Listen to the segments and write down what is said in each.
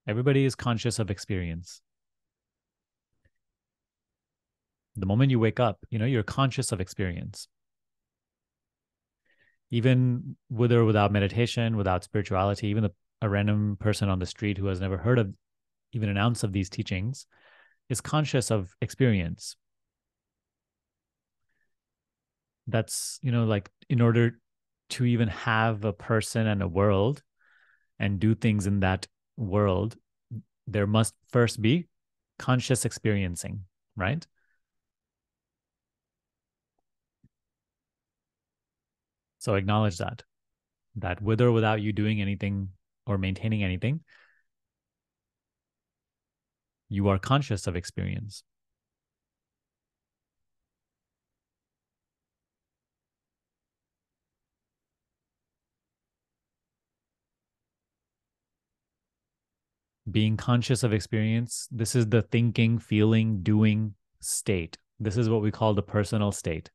Everybody is conscious of experience. The moment you wake up, you're conscious of experience. Even with or without meditation, without spirituality, even a random person on the street who has never heard of even an ounce of these teachings is conscious of experience. That's, like in order to even have a person and a world and do things in that world, there must first be conscious experiencing, right? So acknowledge that with or without you doing anything or maintaining anything, you are conscious of experience. Being conscious of experience, this is the thinking, feeling, doing state. This is what we call the personal state.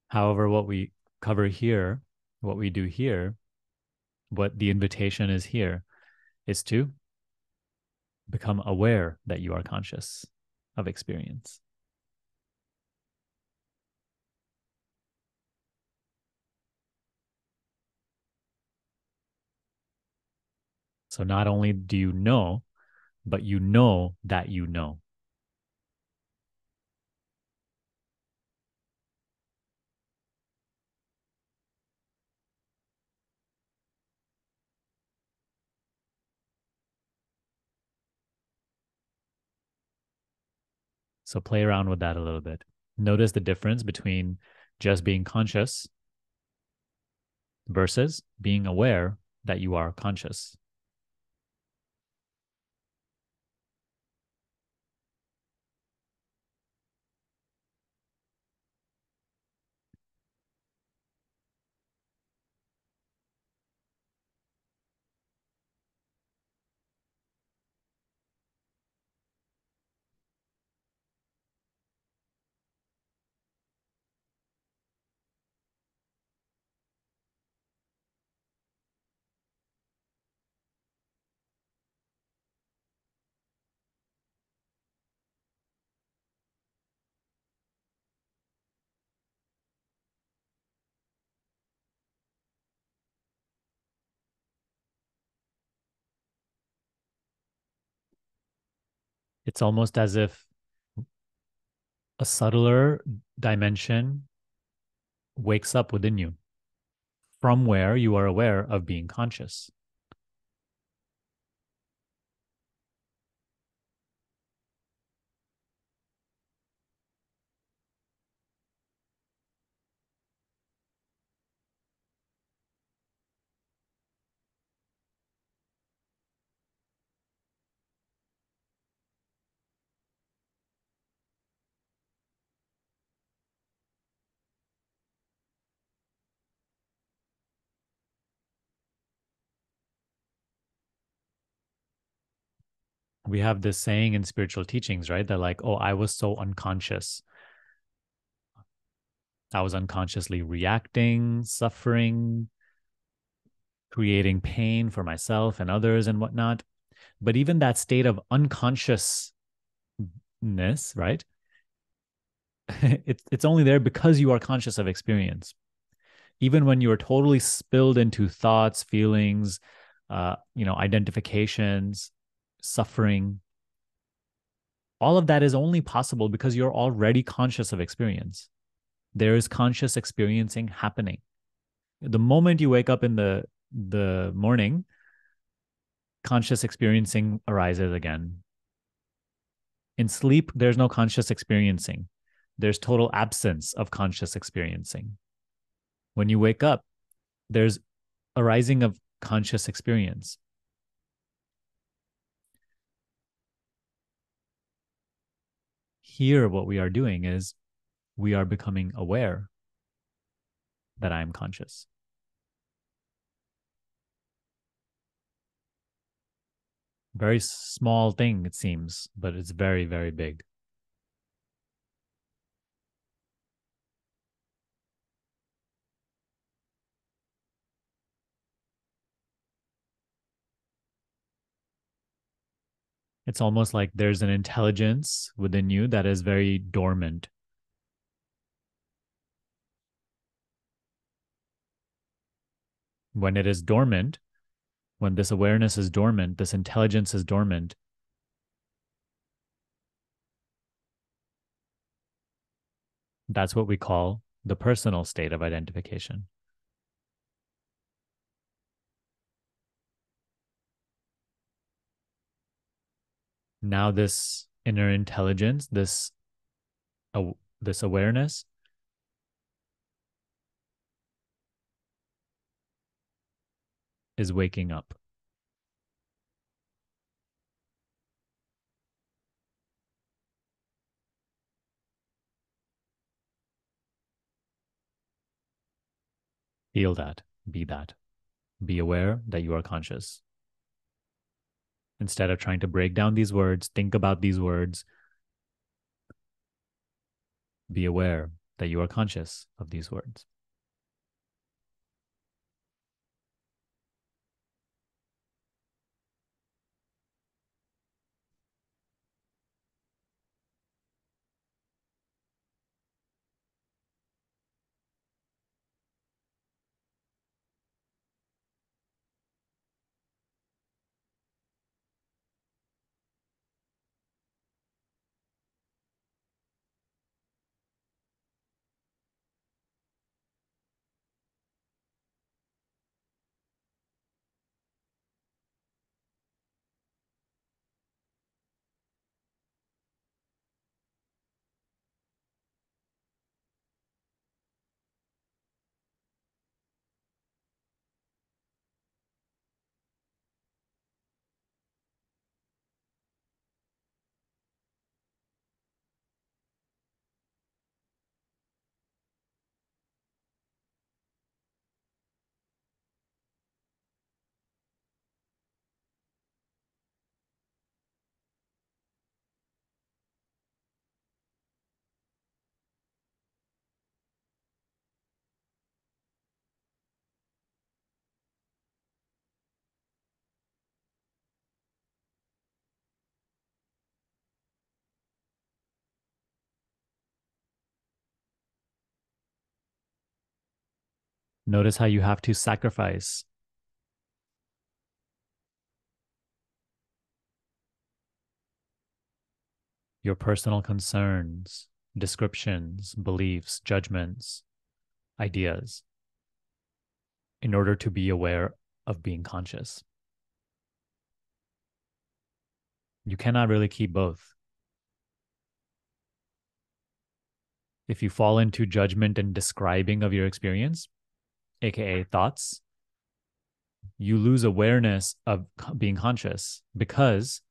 However, what we cover here, what we do here, what the invitation is here, is to become aware that you are conscious of experience. So not only do you know, but you know that you know. So play around with that a little bit. Notice the difference between just being conscious versus being aware that you are conscious. It's almost as if a subtler dimension wakes up within you from where you are aware of being conscious. We have this saying in spiritual teachings, right? They're like, oh, I was so unconscious. I was unconsciously reacting, suffering, creating pain for myself and others and whatnot. But even that state of unconsciousness, right? It's only there because you are conscious of experience. Even when you are totally spilled into thoughts, feelings, identifications, suffering, all of that is only possible because you're already conscious of experience. There is conscious experiencing happening. The moment you wake up in the morning, conscious experiencing arises again. In sleep, there's no conscious experiencing. There's total absence of conscious experiencing. When you wake up, there's arising of conscious experience. Here, what we are doing is we are becoming aware that I am conscious. Very small thing, it seems, but it's very, very big. It's almost like there's an intelligence within you that is very dormant. When it is dormant, when this awareness is dormant, this intelligence is dormant, that's what we call the personal state of identification. Now, this inner intelligence, this awareness is waking up. Feel that, be that. Be aware that you are conscious. Instead of trying to break down these words, think about these words, be aware that you are conscious of these words. Notice how you have to sacrifice your personal concerns, descriptions, beliefs, judgments, ideas in order to be aware of being conscious. You cannot really keep both. If you fall into judgment and describing of your experience, aka thoughts, you lose awareness of being conscious because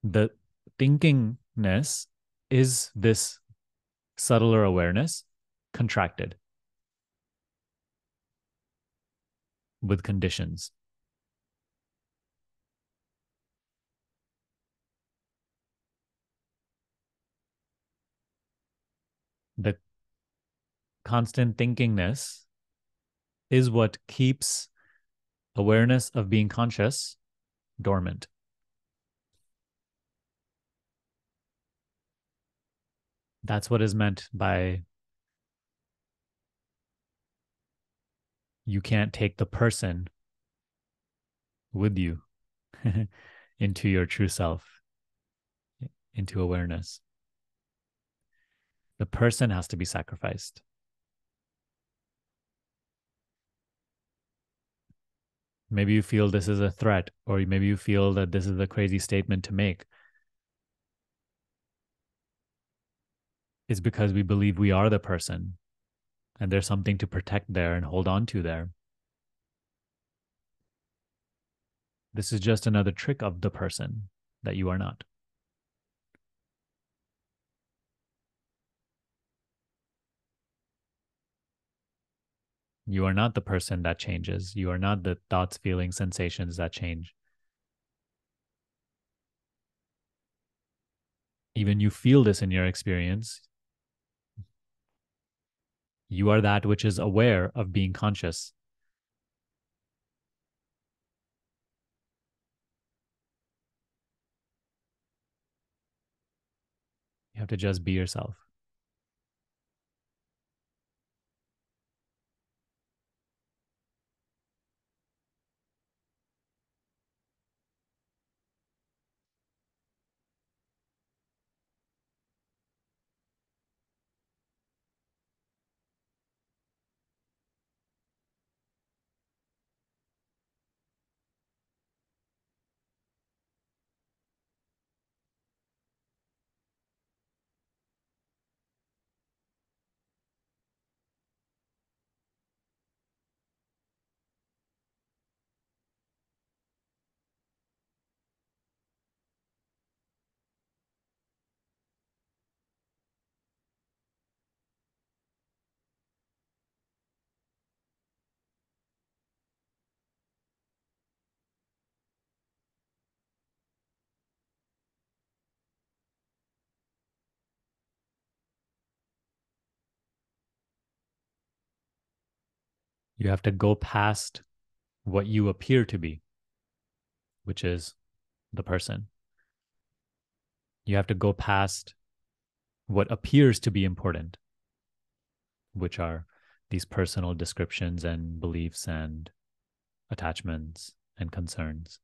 the thinkingness is this subtler awareness contracted with conditions. The constant thinkingness is what keeps awareness of being conscious dormant. That's what is meant by you can't take the person with you into your true self, into awareness. The person has to be sacrificed. Maybe you feel this is a threat, or maybe you feel that this is a crazy statement to make. It's because we believe we are the person and there's something to protect there and hold on to there. This is just another trick of the person that you are not. You are not the person that changes. You are not the thoughts, feelings, sensations that change. Even you feel this in your experience. You are that which is aware of being conscious. You have to just be yourself. You have to go past what you appear to be, which is the person. You have to go past what appears to be important, which are these personal descriptions and beliefs and attachments and concerns.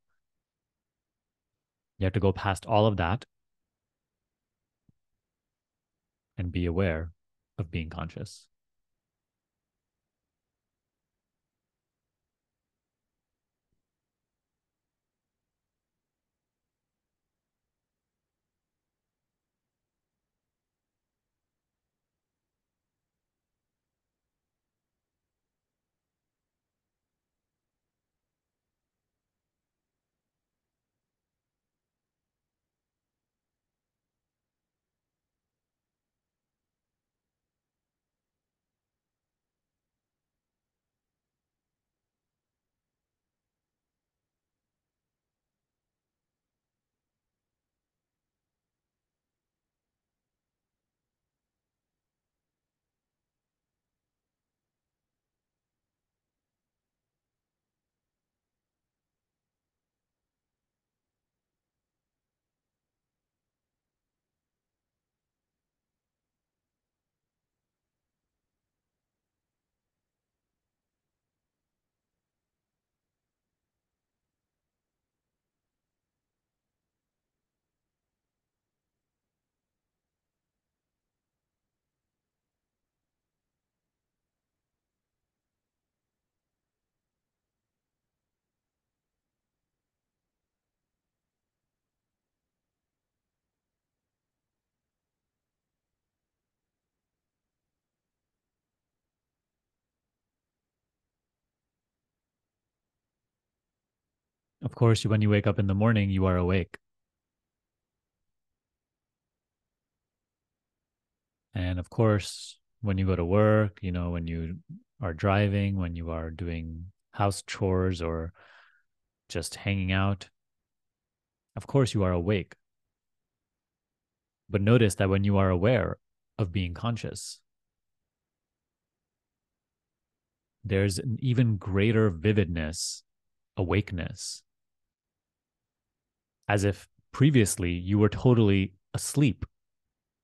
You have to go past all of that and be aware of being conscious. Of course, when you wake up in the morning, you are awake. And of course, when you go to work, when you are driving, when you are doing house chores or just hanging out, of course, you are awake. But notice that when you are aware of being conscious, there's an even greater vividness, awakeness, as if previously you were totally asleep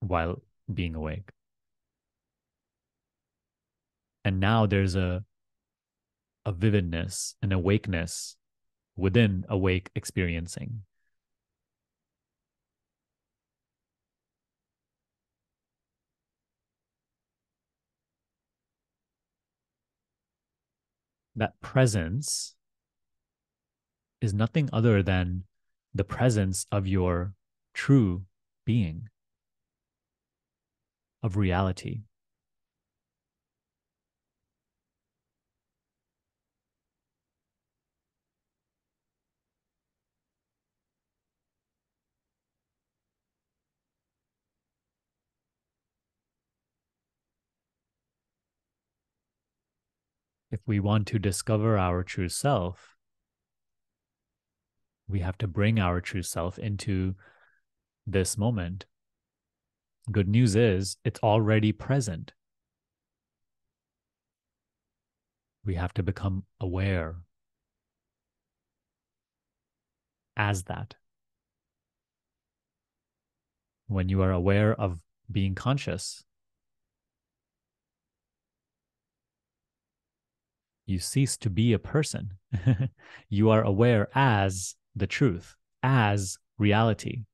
while being awake. And now there's a vividness, an awakeness within awake experiencing. That presence is nothing other than the presence of your true being, of reality. If we want to discover our true self, we have to bring our true self into this moment. Good news is it's already present. We have to become aware as that. When you are aware of being conscious, you cease to be a person. You are aware as the truth, as reality.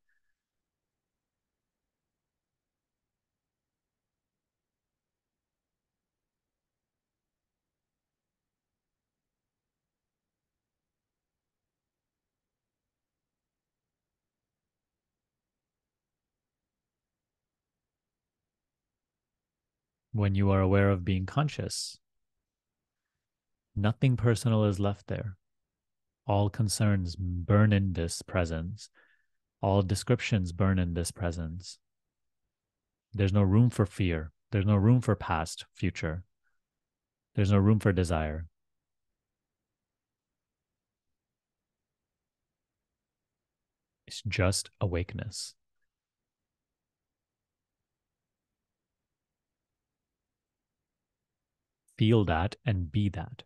When you are aware of being conscious, nothing personal is left there. All concerns burn in this presence. All descriptions burn in this presence. There's no room for fear. There's no room for past, future. There's no room for desire. It's just awakeness. Feel that and be that.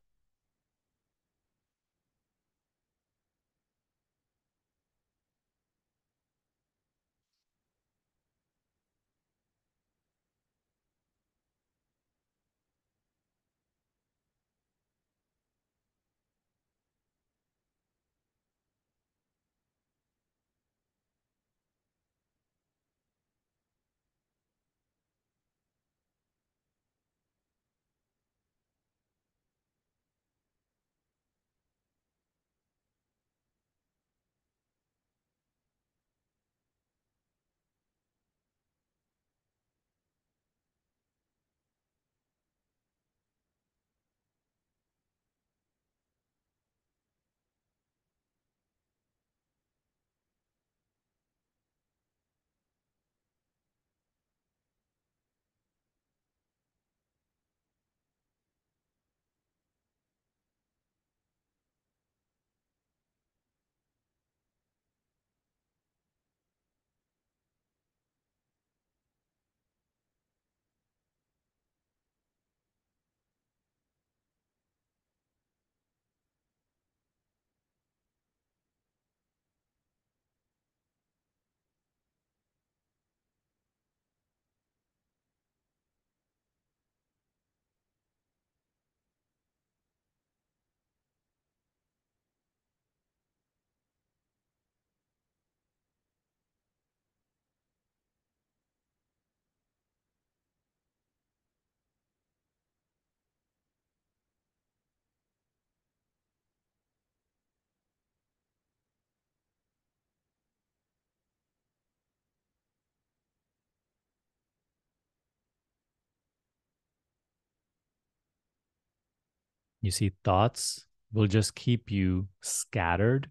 You see, thoughts will just keep you scattered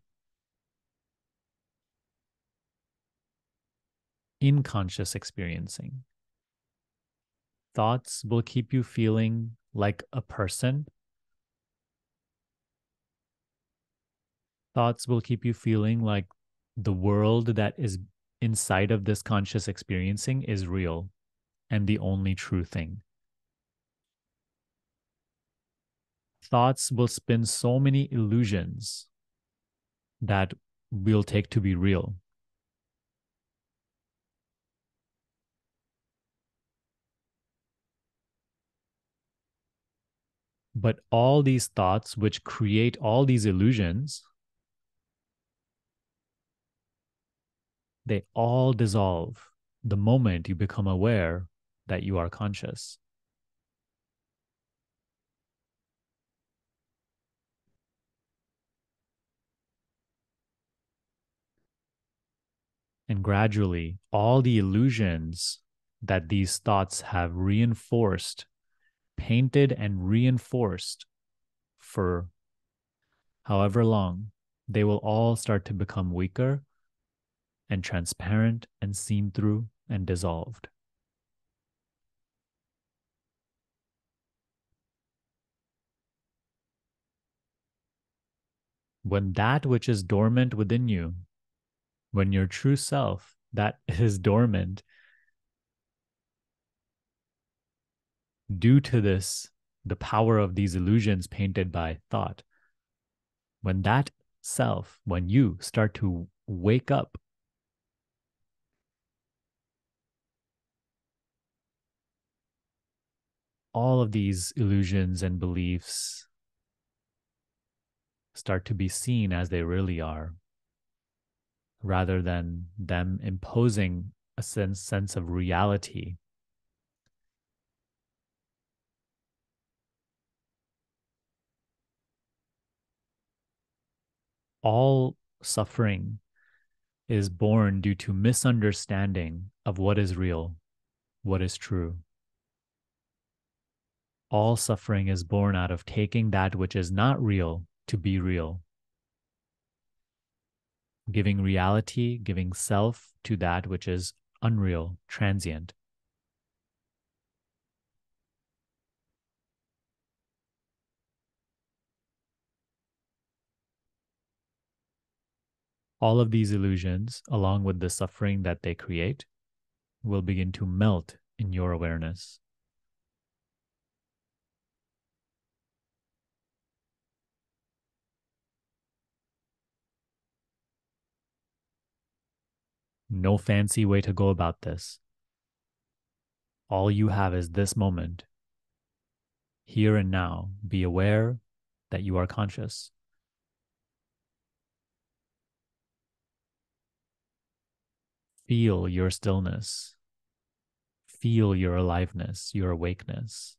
in conscious experiencing. Thoughts will keep you feeling like a person. Thoughts will keep you feeling like the world that is inside of this conscious experiencing is real and the only true thing. Thoughts will spin so many illusions that we'll take to be real. But all these thoughts, which create all these illusions, they all dissolve the moment you become aware that you are conscious. And gradually, all the illusions that these thoughts have reinforced, painted and reinforced for however long, they will all start to become weaker and transparent and seen through and dissolved. When that which is dormant within you, when your true self that is dormant due to this, the power of these illusions painted by thought, when that self, when you start to wake up, all of these illusions and beliefs start to be seen as they really are, rather than them imposing a sense of reality. All suffering is born due to misunderstanding of what is real, what is true. All suffering is born out of taking that which is not real to be real, giving reality, giving self to that which is unreal, transient. All of these illusions, along with the suffering that they create, will begin to melt in your awareness. No fancy way to go about this. All you have is this moment, here and now. Be aware that you are conscious. Feel your stillness. Feel your aliveness, your awakeness.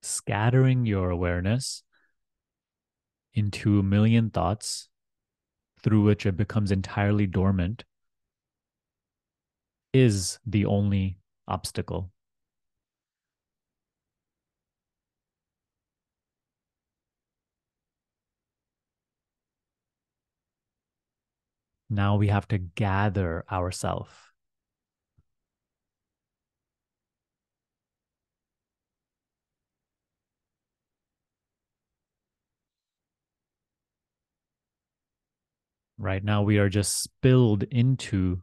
Scattering your awareness into a million thoughts through which it becomes entirely dormant is the only obstacle. Now we have to gather ourselves. Right now, we are just spilled into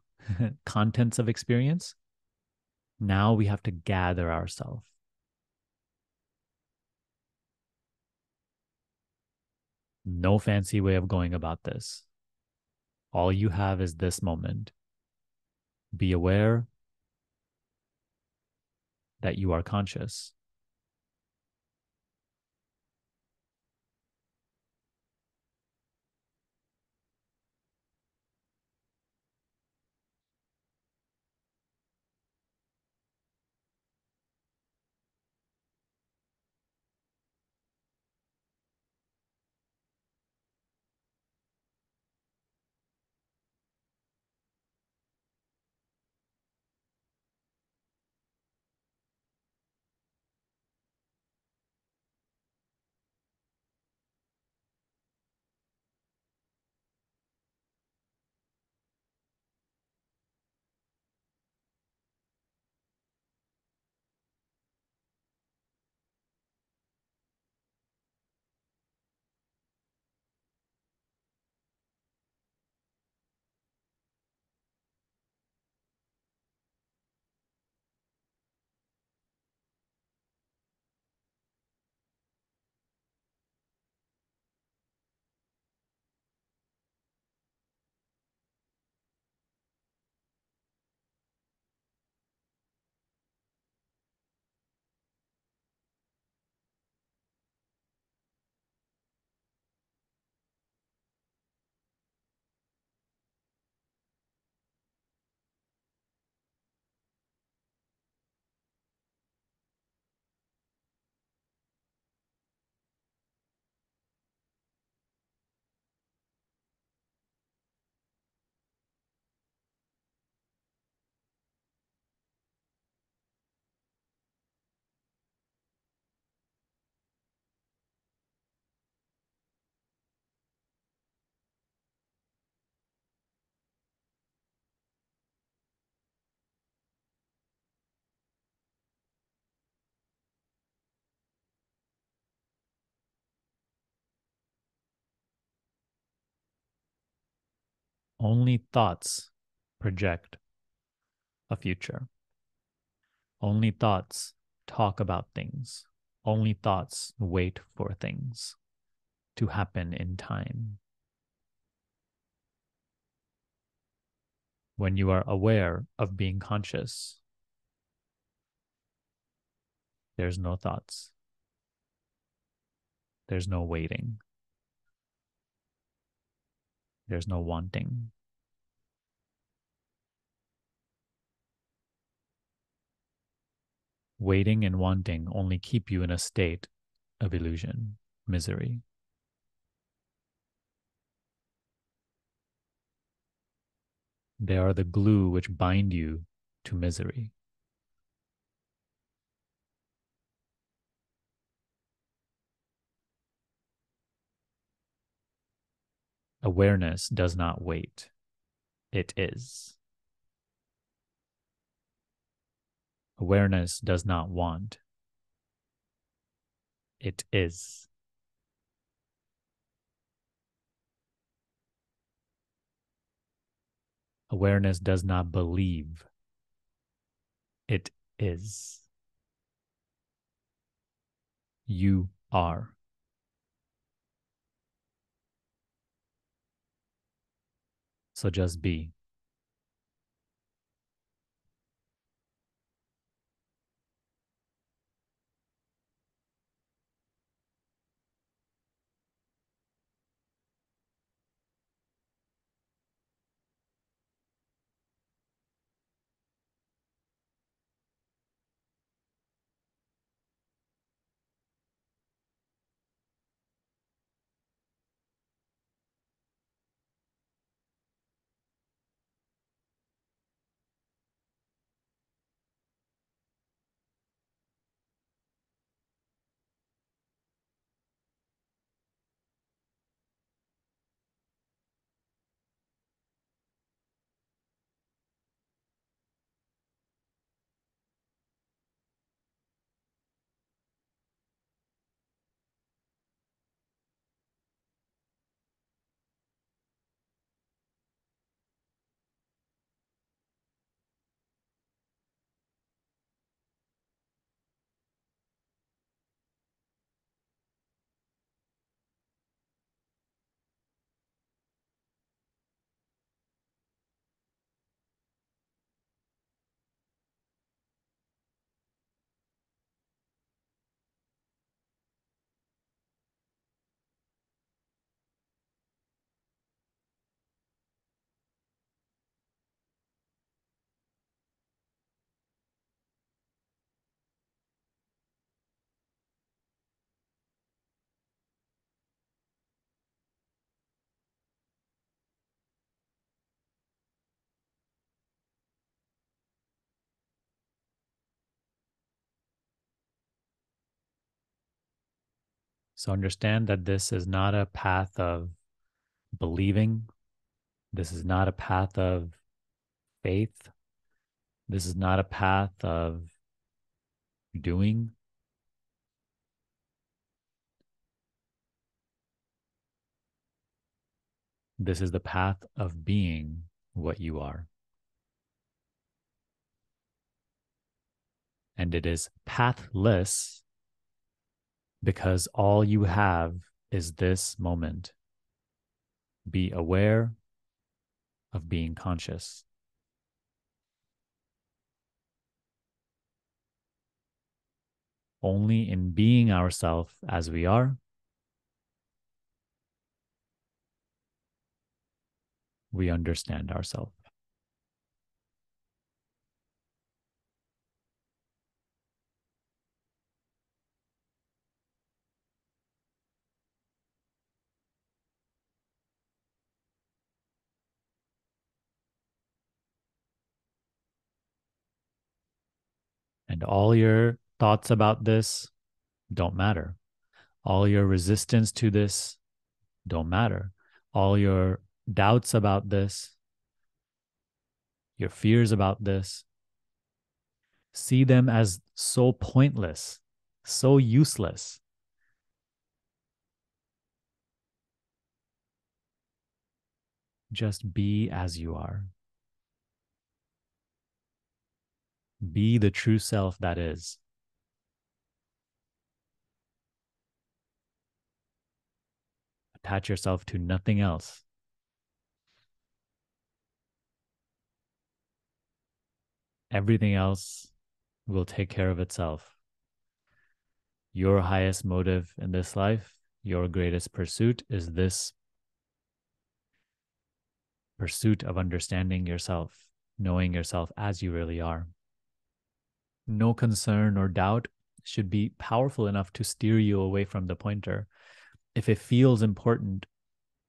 contents of experience. Now we have to gather ourselves. No fancy way of going about this. All you have is this moment. Be aware that you are conscious. Only thoughts project a future. Only thoughts talk about things. Only thoughts wait for things to happen in time. When you are aware of being conscious, there's no thoughts. There's no waiting. There's no wanting. Waiting and wanting only keep you in a state of illusion, misery. They are the glue which bind you to misery. Awareness does not wait. It is. Awareness does not want. It is. Awareness does not believe. It is. You are. So just be. So understand that this is not a path of believing. This is not a path of faith. This is not a path of doing. This is the path of being what you are. And it is pathless because all you have is this moment. Be aware of being conscious. Only in being ourselves as we are, we understand ourselves. And all your thoughts about this don't matter. All your resistance to this don't matter. All your doubts about this, your fears about this, see them as so pointless, so useless. Just be as you are. Be the true self that is. Attach yourself to nothing else. Everything else will take care of itself. Your highest motive in this life, your greatest pursuit is this pursuit of understanding yourself, knowing yourself as you really are. No concern or doubt should be powerful enough to steer you away from the pointer. If it feels important,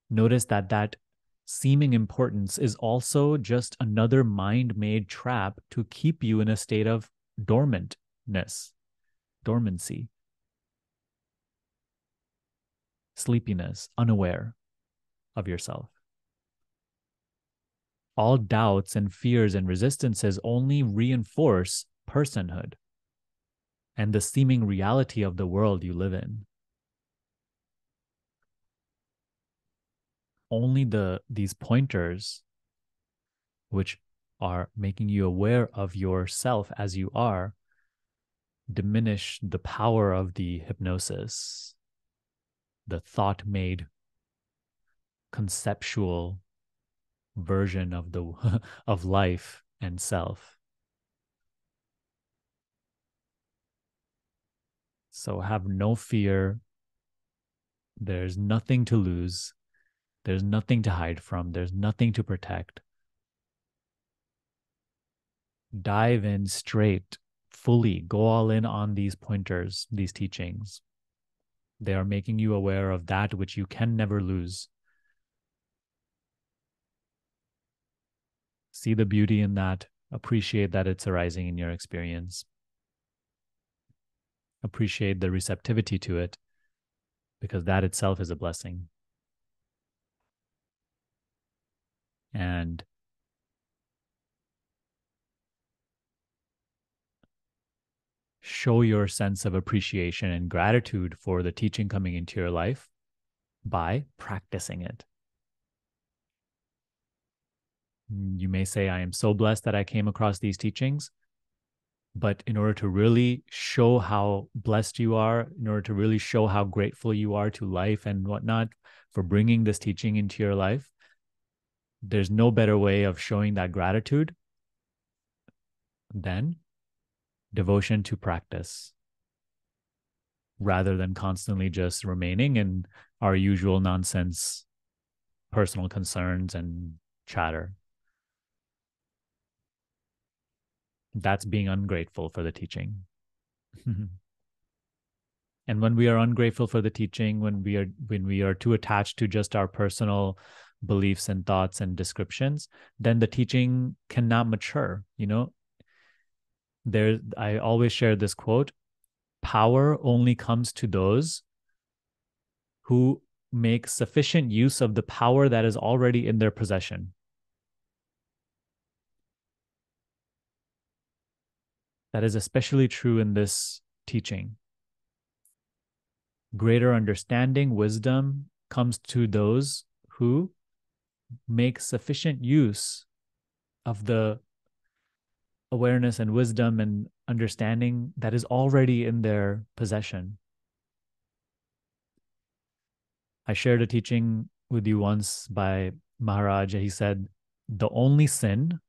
notice that that seeming importance is also just another mind-made trap to keep you in a state of dormantness, dormancy, sleepiness, unaware of yourself. All doubts and fears and resistances only reinforce personhood and the seeming reality of the world you live in. Only these pointers, which are making you aware of yourself as you are, diminish the power of the hypnosis, the thought made conceptual version of the of life and self. So have no fear. There's nothing to lose. There's nothing to hide from. There's nothing to protect. Dive in straight, fully, go all in on these pointers, these teachings. They are making you aware of that which you can never lose. See the beauty in that. Appreciate that it's arising in your experience. Appreciate the receptivity to it, because that itself is a blessing. And show your sense of appreciation and gratitude for the teaching coming into your life by practicing it. You may say, I am so blessed that I came across these teachings. But in order to really show how blessed you are, in order to really show how grateful you are to life and whatnot for bringing this teaching into your life, there's no better way of showing that gratitude than devotion to practice, rather than constantly just remaining in our usual nonsense, personal concerns and chatter. That's being ungrateful for the teaching. And when we are ungrateful for the teaching, when we are too attached to just our personal beliefs and thoughts and descriptions, then the teaching cannot mature. I always share this quote: power only comes to those who make sufficient use of the power that is already in their possession. That is especially true in this teaching. Greater understanding, wisdom comes to those who make sufficient use of the awareness and wisdom and understanding that is already in their possession. I shared a teaching with you once by Maharaj. He said, the only sin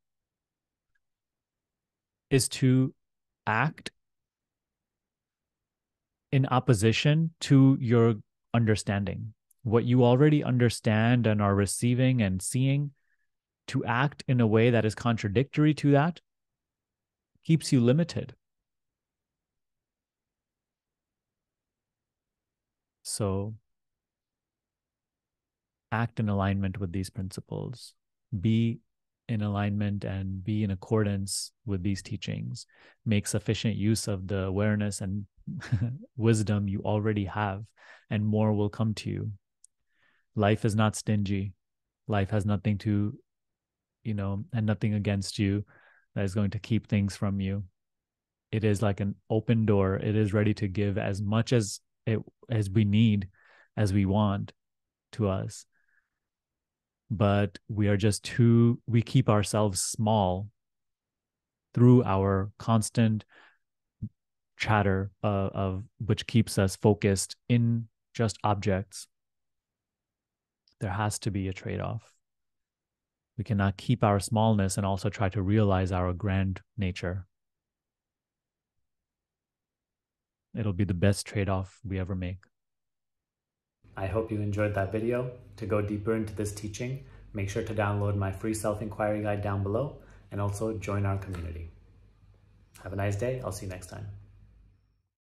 is to act in opposition to your understanding. What you already understand and are receiving and seeing, to act in a way that is contradictory to that keeps you limited. So act in alignment with these principles. Be in alignment and be in accordance with these teachings. Make sufficient use of the awareness and wisdom you already have, and more will come to you. Life is not stingy. Life has nothing to, and nothing against you that is going to keep things from you. It is like an open door. It is ready to give as much as we need, as we want to us. but we keep ourselves small through our constant chatter of which keeps us focused in just objects. There has to be a trade-off. We cannot keep our smallness and also try to realize our grand nature. It'll be the best trade-off we ever make. I hope you enjoyed that video. To go deeper into this teaching, make sure to download my free self-inquiry guide down below and also join our community. Have a nice day. I'll see you next time.